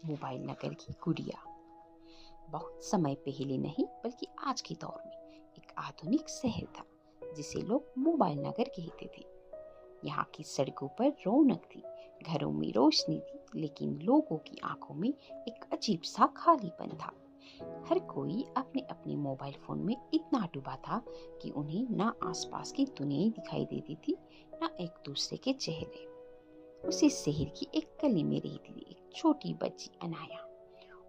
Mobile नगर की गुड़िया। बहुत समय पहले नहीं बल्कि आज के दौर में एक आधुनिक शहर था जिसे लोग मोबाइल नगर कहते थे। यहाँ की सड़कों पर रौनक थी, घरों में रोशनी थी, लेकिन लोगों की आंखों में एक अजीब सा खालीपन था। हर कोई अपने अपने मोबाइल फोन में इतना डूबा था कि उन्हें ना आसपास की दुनिया दिखाई देती थी, ना एक दूसरे के चेहरे। उसी शहर की एक गली में रहती थी एक छोटी बच्ची अनाया।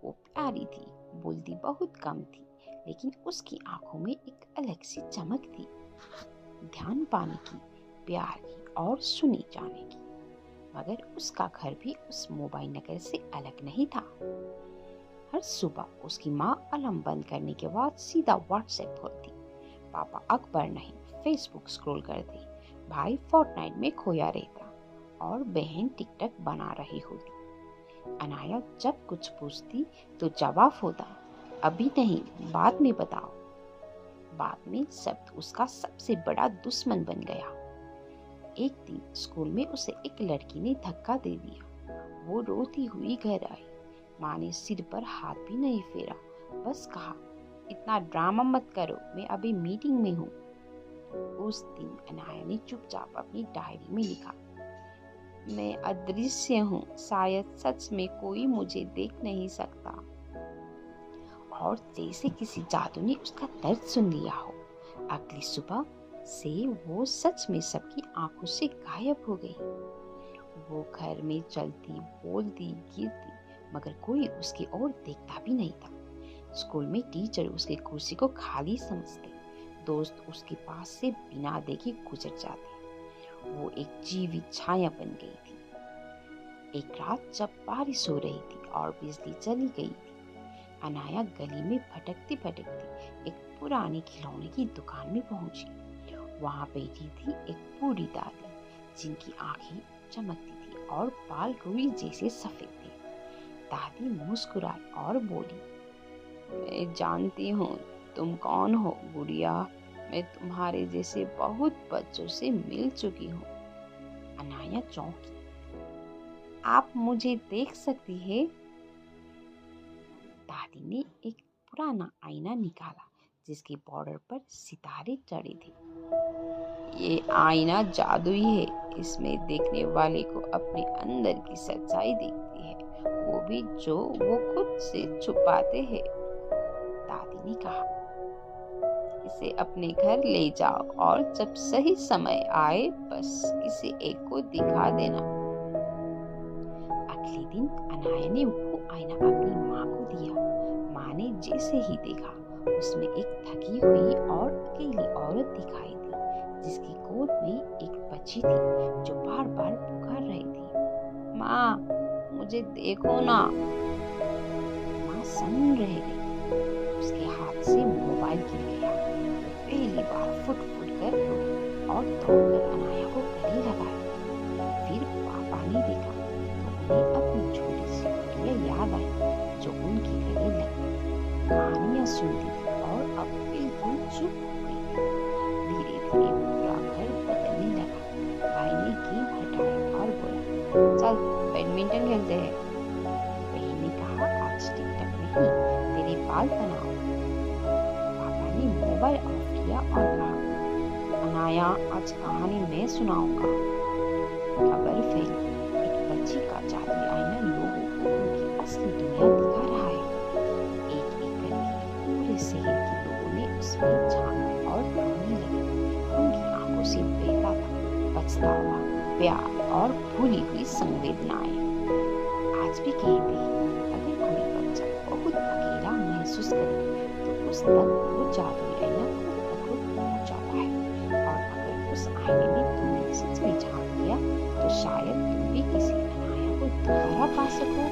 वो प्यारी थी, बोलती बहुत कम थी, लेकिन उसकी आंखों में एक अलग सी चमक थी, ध्यान पाने की, प्यार की और सुने जाने की। मगर उसका घर भी उस मोबाइल नगर से अलग नहीं था। हर सुबह उसकी माँ अलार्म बंद करने के बाद सीधा व्हाट्सएप खोलती, पापा अखबार नहीं फेसबुक स्क्रॉल करते, भाई फोर्टनाइट में खोया रहता और बहन टिकटॉक बना रही होती। अनाया जब कुछ पूछती तो जवाब होता, अभी नहीं, बाद में बताओ। बाद में शब्द उसका सबसे बड़ा दुश्मन बन गया। एक दिन स्कूल में उसे एक लड़की ने धक्का दे दिया। वो रोती हुई घर आई। माँ ने सिर पर हाथ भी नहीं फेरा, बस कहा, इतना ड्रामा मत करो, मैं अभी मीटिंग में हूँ। उस दिन अनाया ने चुपचाप अपनी डायरी में लिखा, मैं अदृश्य हूँ, शायद सच में कोई मुझे देख नहीं सकता। और जैसे किसी जादू ने उसका दर्द सुन लिया हो, अगली सुबह से वो सच में सबकी आंखों से गायब हो गई। वो घर में चलती, बोलती, गिरती, मगर कोई उसकी ओर देखता भी नहीं था। स्कूल में टीचर उसकी कुर्सी को खाली समझते, दोस्त उसके पास से बिना देखे गुजर जाते। वो एक जीवित छाया बन गई थी। एक रात जब बारिश हो रही थी और बिजली चली गई थी, अनाया गली में भटकती भटकती एक पुरानी खिलौने की दुकान में पहुंची। वहां बैठी थी एक बूढ़ी दादी, जिनकी आंखें चमकती थी और बाल रुई जैसे सफेद थे। दादी मुस्कुराई और बोली, मैं जानती हूँ तुम कौन हो गुड़िया, मैं तुम्हारे जैसे बहुत बच्चों से मिल चुकी हूँ। अनाया चौंकी, आप मुझे देख सकती है? दादी ने एक पुराना आईना निकाला जिसके बॉर्डर पर सितारे चढ़े थे। ये आईना जादुई है, इसमें देखने वाले को अपने अंदर की सच्चाई दिखती है, वो भी जो वो खुद से छुपाते हैं। दादी ने कहा, इसे अपने घर ले जाओ और जब सही समय आए बस किसी एक को दिखा देना। अगले दिन अनाया ने वो आईना अपनी माँ को दिया। माँ ने जैसे ही देखा, उसमें एक थकी हुई और अकेली औरत दिखाई दी, जिसकी गोद में एक बच्ची थी जो बार बार पुकार रही थी, माँ मुझे देखो ना। माँ सन्न रह गई। उसके हाथ से मोबाइल गिर गया। पहली बार फुट फुट कर रोई और दौड़कर अनाया को गले लगाई। फिर पापा ने देखा तो उन्हें अपनी छोटी सी कुटिया याद आई जो उनके गले लगी। कहानियां सुनती थी और अब बिल्कुल चुप हो गई थी। धीरे धीरे पूरा घर बदलने लगा। भाई ने गेम हटाया और बोला, चल बैडमिंटन खेलते हैं। बहन ने कहा, आज टिकटॉक नहीं, तेरे बाल बनाओ। पापा ने मोबाइल ऑफ किया और कहा, अनाया आज कहानी मैं सुनाऊंगा। खबर फैली, एक बच्ची का जादुई आईना लोगों को उनकी असली दुनिया दिखा रहा है। एक एक करके पूरे शहर के लोगों ने उसमें झांका और रोने लगे। उनकी आंखों से बहता था पछतावा, प्यार और भूली हुई संवेदनाएं। आज भी कहते हैं, अगर कोई बच्चा बहुत अकेला महसूस करे तो उस तक वो जादुई आईना खुद ब खुद पहुंच जाता है। और अगर उस आईने में तुमने सच में झांक लिया तो शायद तुम भी किसी अनाया को दोबारा पा सको।